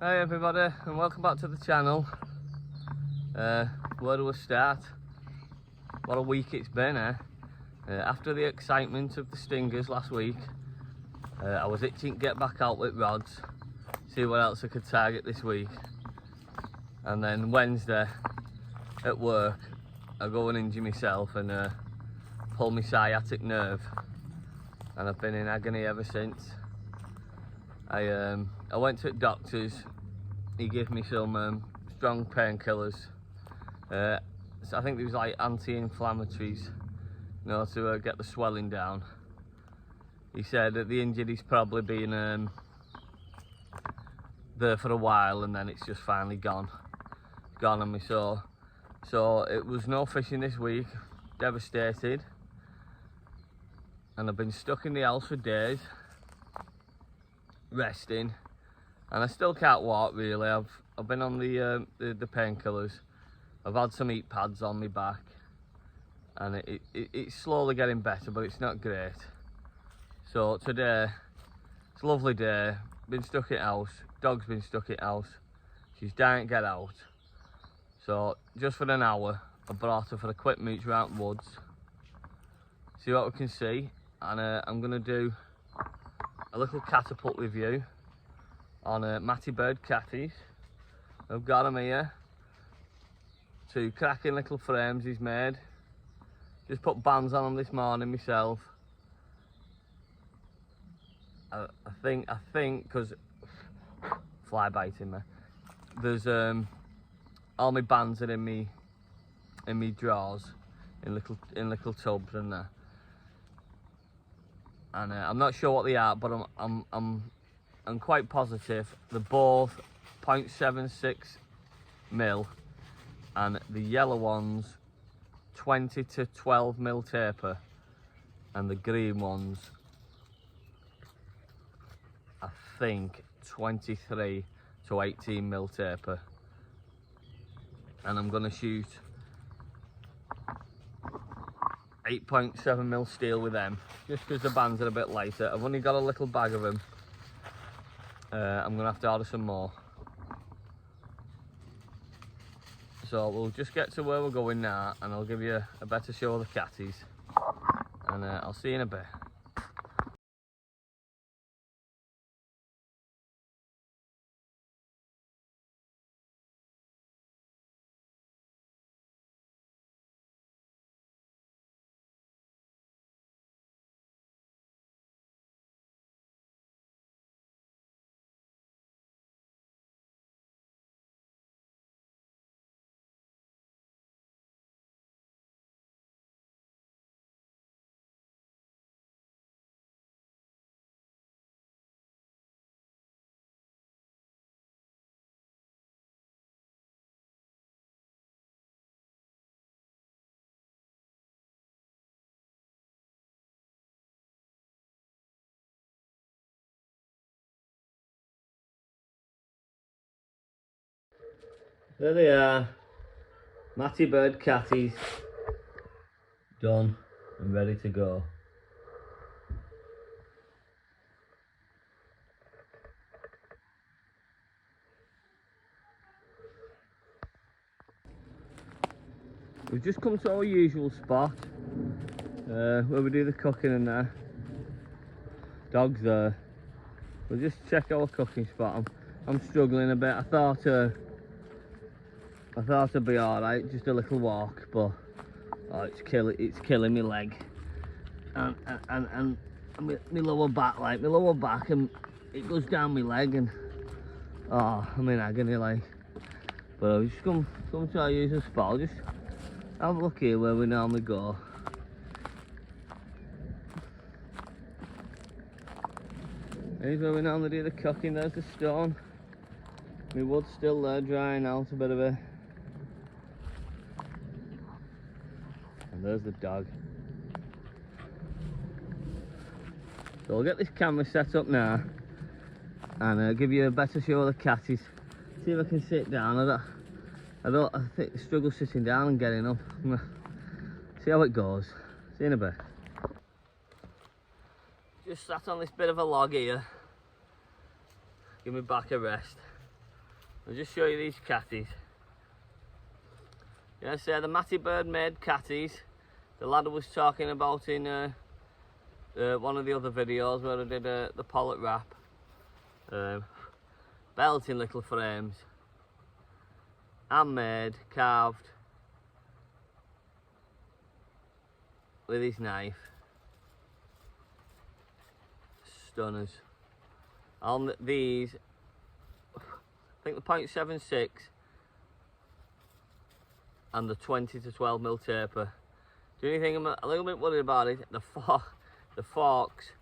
Hi everybody, and welcome back to the channel. Where do we start? What a week it's been, eh? After the excitement of the stingers last week, I was itching to get back out with rods, see what else I could target this week. And then Wednesday at work, I go and injure myself and pull my sciatic nerve, and I've been in agony ever since. I went to the doctor's. He gave me some strong painkillers. So I think it was like anti-inflammatories, you know, to get the swelling down. He said that the injury's probably been there for a while, and then it's just finally gone on me. So it was no fishing this week. Devastated, and I've been stuck in the house for days, resting. And I still can't walk really. I've been on the painkillers. I've had some heat pads on my back, and it's slowly getting better, but it's not great. So today, it's a lovely day. Been stuck in house. Dog's been stuck in house. She's dying to get out. So just for an hour, I brought her for a quick mooch around the woods. See what we can see, and I'm gonna do a little catapult review on Matty Bird catties. I've got him here. Two cracking little frames he's made. Just put bands on them this morning myself. I think, because fly biting me. There's all my bands are in me drawers, in little tubs and there. And I'm not sure what they are, but I'm quite positive they're both 0.76 mil, and the yellow ones 20 to 12 mil taper, and the green ones I think 23 to 18 mil taper. And I'm gonna shoot 8.7 mil steel with them, just because the bands are a bit lighter. I've only got a little bag of them. I'm gonna have to order some more. So we'll just get to where we're going now, and I'll give you a better show of the catties, and I'll see you in a bit. There they are, Matty Bird catties, done and ready to go. We've just come to our usual spot, where we do the cooking and there. Dog's there. We'll just check our cooking spot. I'm struggling a bit. I thought it'd be alright, just a little walk, but oh, it's killing my leg and my lower back, like my lower back, and it goes down my leg, and oh, I'm in agony like. But I'll just come to our usual spot. I'll just have a look here where we normally go. Here's where we normally do the cooking. There's the stone. My wood's still there, drying out a bit of it. And there's the dog. So I'll get this camera set up now, and give you a better show of the catties. See if I can sit down. I think I struggle sitting down and getting up. See how it goes. See you in a bit. Just sat on this bit of a log here. Give me back a rest. I'll just show you these catties. Yes, the Matty Bird made catties. The lad was talking about in one of the other videos where I did the pollock wrap. Belting little frames. Handmade, carved with his knife. Stunners. On these, I think the 0.76 and the 20 to 12mm taper. The only thing I'm a little bit worried about is the forks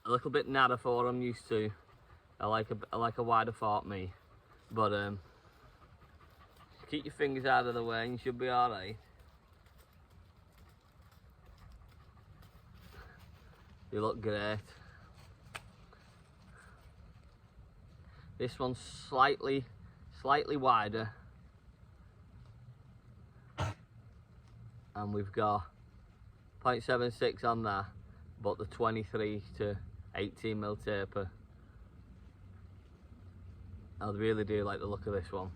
a little bit narrow for what I'm used to. I like a wider fork, me. But keep your fingers out of the way and you should be alright. You look great. This one's slightly wider. And we've got 0.76 on that, but the 23 to 18mm taper. I really do like the look of this one.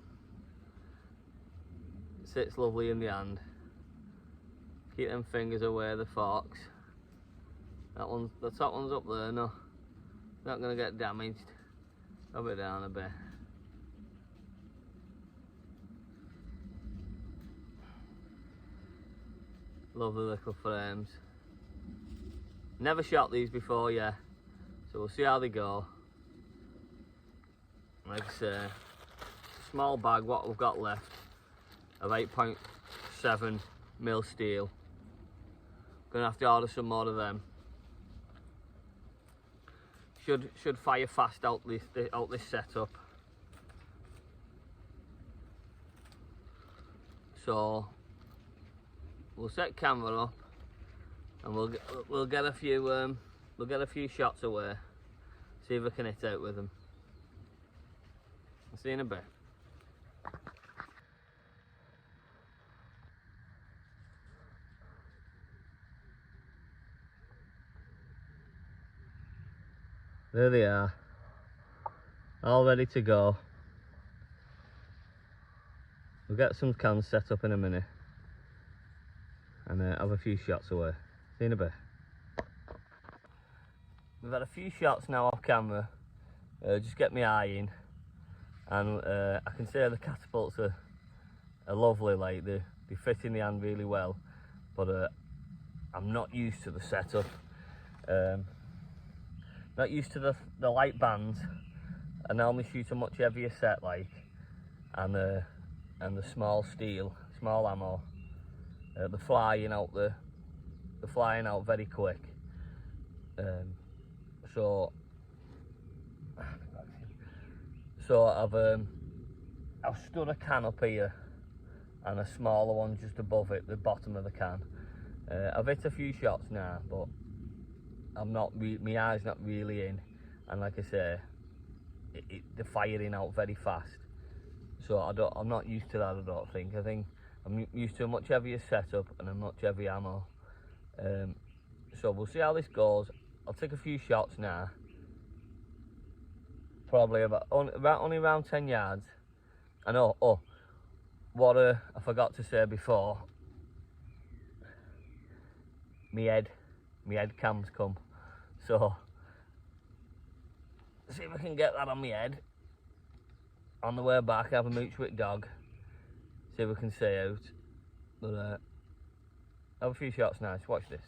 It sits lovely in the hand. Keep them fingers away the forks. The top one's up there, no. Not gonna get damaged. Rub it down a bit. Lovely little frames. Never shot these before, yeah. So we'll see how they go. Like I say, small bag, what we've got left of 8.7mm steel. Gonna have to order some more of them. Should fire fast out this setup. So we'll set camera up and we'll get a few shots away. See if we can hit out with them. I'll see you in a bit. There they are, all ready to go. We'll get some cans set up in a minute and have a few shots away. See you in a bit. We've had a few shots now off camera, just get my eye in, and I can say the catapults are lovely, like they fit in the hand really well, but I'm not used to the setup. Not used to the light bands. I normally shoot a much heavier set, like, and the small steel, small ammo. The flying out very quick. So I've stood a can up here and a smaller one just above it, the bottom of the can. I've hit a few shots now, but my eye's not really in, and like I say, they're firing out very fast. So I'm not used to that. I don't think. I think I'm used to a much heavier setup and a much heavier ammo. So we'll see how this goes. I'll take a few shots now. Probably only around 10 yards. I know. Oh, what I forgot to say before. My head cam's come. So see if I can get that on my head. On the way back, have a mooch with dog. See if we can see out. But have a few shots now. Watch this.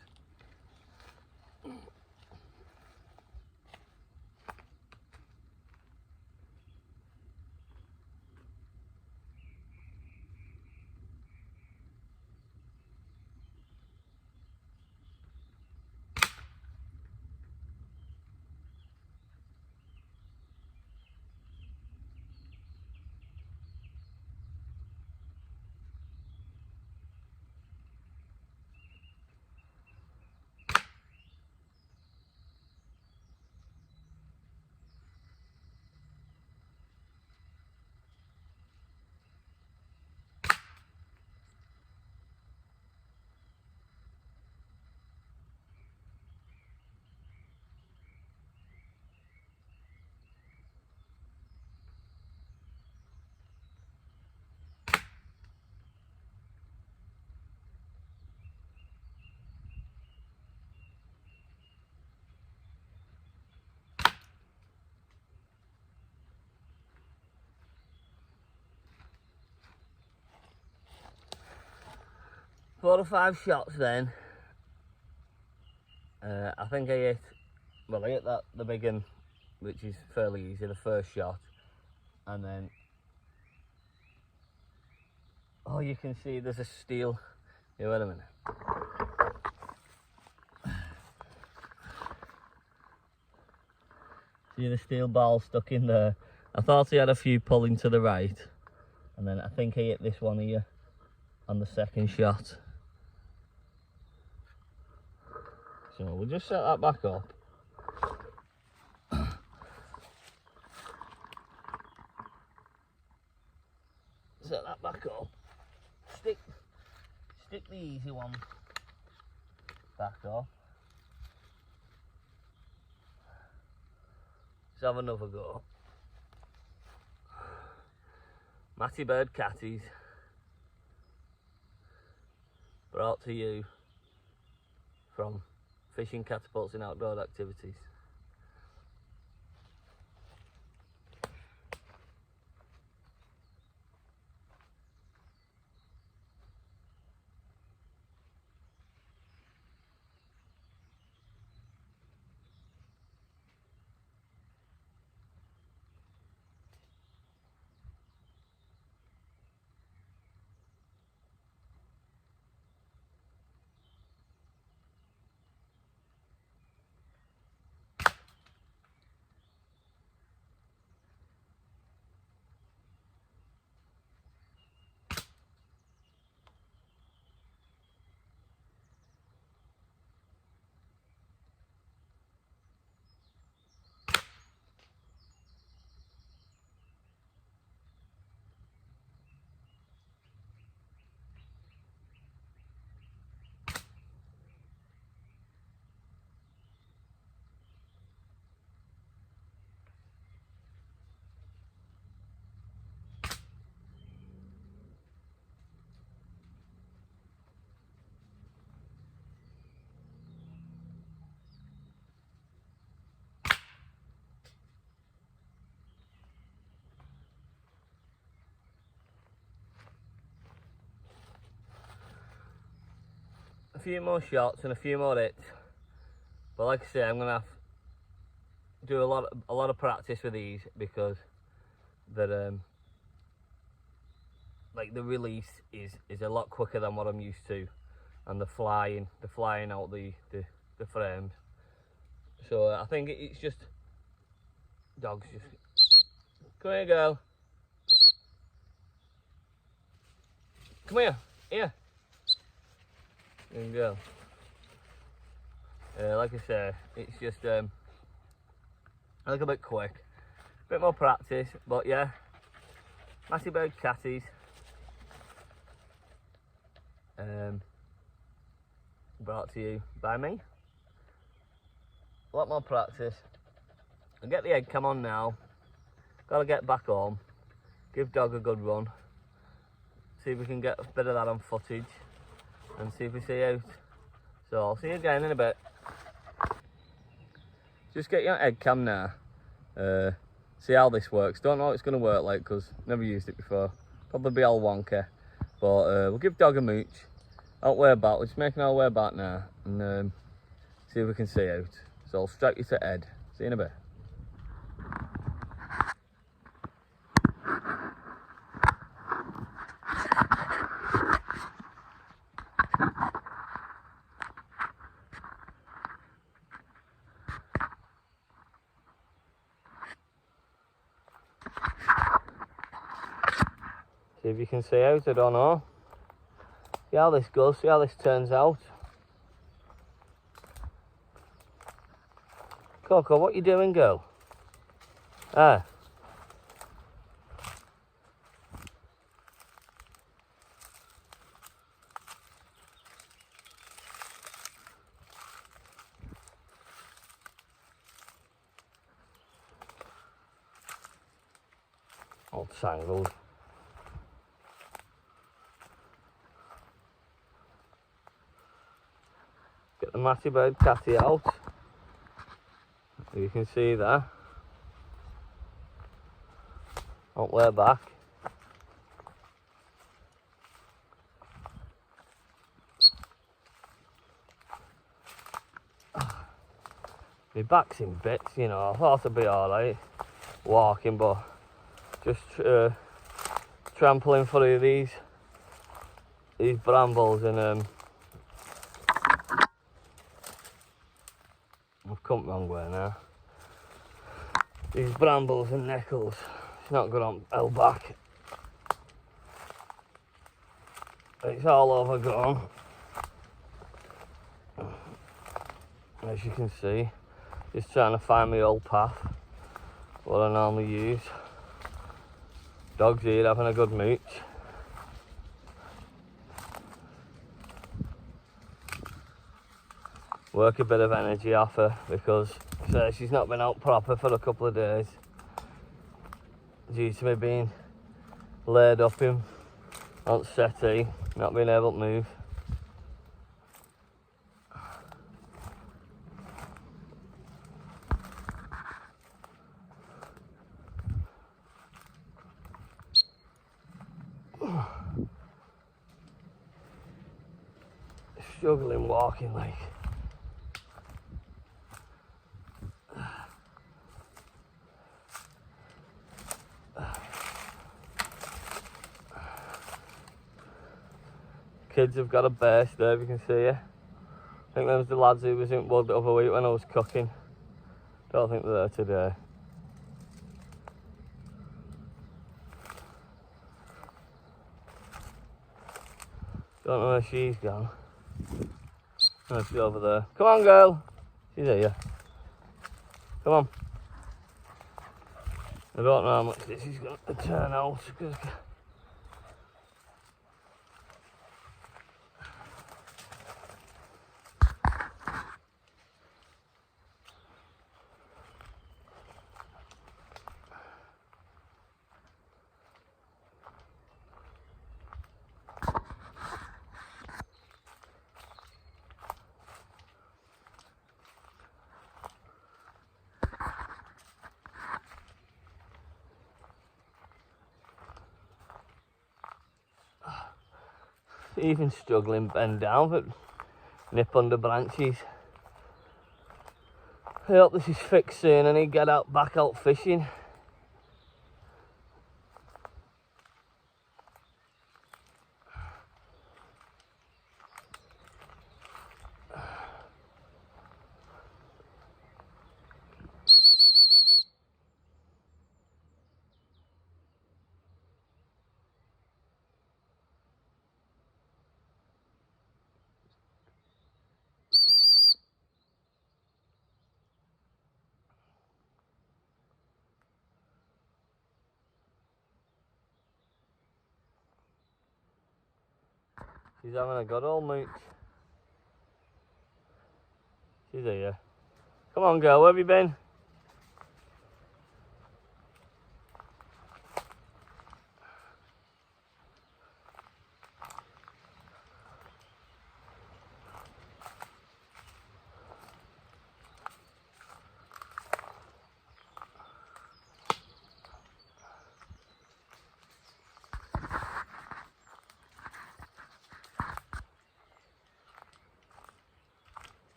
4 or 5 shots then. I think I hit that the big one, which is fairly easy, the first shot, and then you can see there's a steel. Yeah, wait a minute. See the steel ball stuck in there. I thought he had a few pulling to the right, and then I think I hit this one here on the second shot. So we'll just set that back up. Set that back up. Stick the easy one back up. Let's have another go. Matty Bird catties, brought to you from Fishing Catapults and Outdoor Activities. A few more shots and a few more hits, but like I say, I'm gonna have to do a lot of practice with these, because that like the release is a lot quicker than what I'm used to, and the flying out the frames. So I think it's just dogs. Just come here, girl. Come here. Here. There you go. Like I say, it's just a little bit quick, a bit more practice, but yeah, Matty Bird catties, brought to you by me. A lot more practice. I'll get the egg cam on now, gotta get back home, give dog a good run, see if we can get a bit of that on footage, and see if we see out. So I'll see you again in a bit. Just get your egg cam now, see how this works. Don't know what it's going to work like, because never used it before, probably be all wonky, but we'll give dog a mooch, out way back. We're just making our way back now, and see if we can see out. So I'll strap you to Ed. See you in a bit. See if you can see out, I don't know. See how this goes, see how this turns out. Coco, what you doing, girl? Ah. All tangled. Get the Matty Bird catty out. You can see there. Out way back. My back's in bits, you know. I thought I'd be alright walking, but just trampling through these brambles, and I've come the wrong way now. These brambles and nettles, it's not good on our back. It's all overgrown, as you can see. Just trying to find my old path, what I normally use. Dog's here having a good mooch. Work a bit of energy off her because she's not been out proper for a couple of days due to me being laid up in on settee, not being able to move. Struggling walking like. Kids have got a burst there, if you can see it. I think those the lads who was in Wood the other week when I was cooking. Don't think they're there today. Don't know where she's gone. Oh, she's over there. Come on, girl. She's here. Come on. I don't know how much this is going to turn out. Even struggling bend down, but nip under branches. I hope this is fixed soon and he get out back out fishing. She's having a good old mooch. She's here. Come on, girl, where have you been?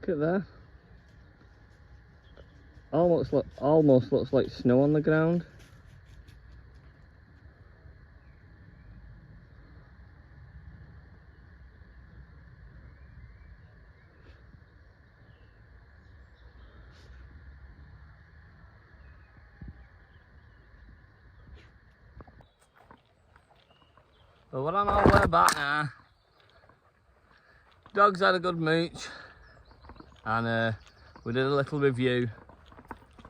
Look at that. Almost looks like snow on the ground. Well, we're on our way back now. Dog's had a good mooch, and we did a little review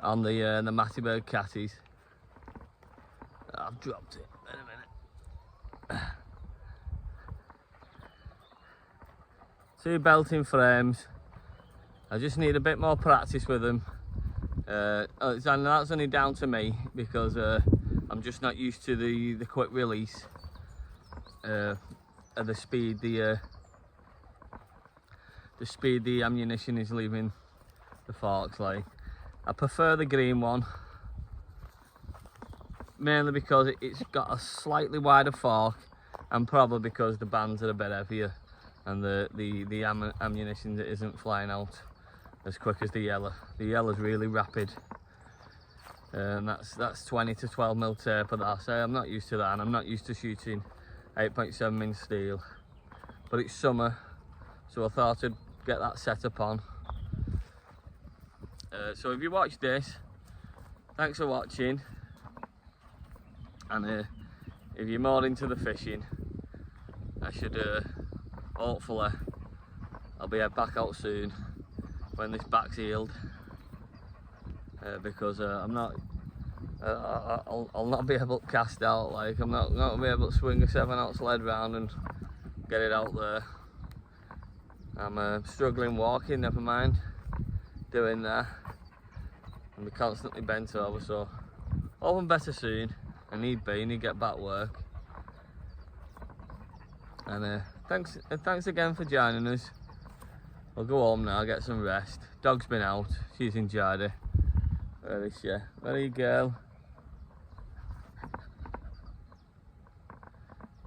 on the Matty Bird catties. I've dropped it in a minute. 2 belting frames. I just need a bit more practice with them. And that's only down to me because I'm just not used to the quick release and the speed the ammunition is leaving the forks. Like, I prefer the green one, mainly because it's got a slightly wider fork, and probably because the bands are a bit heavier and the ammunition isn't flying out as quick as the yellow. The yellow's really rapid, and that's 20 to 12 mil taper that I say. I'm not used to that, and I'm not used to shooting 8.7mm steel, but it's summer, so I thought I'd get that set up on. So if you watch this, thanks for watching, and if you're more into the fishing, I should hopefully I'll be back out soon when this back's healed, because I'm not I'll not be able to cast out. Like, I'm not going to be able to swing a 7/0 lead round and get it out there. I'm struggling walking, never mind doing that, and we're constantly bent over, so hoping better soon. I need to get back work. And thanks again for joining us. I'll go home now, get some rest. Dog's been out, she's enjoyed it. Where is she? Where are you, girl?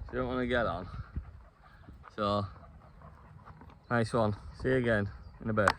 She don't want to get on. So, nice one. See you again in a bit.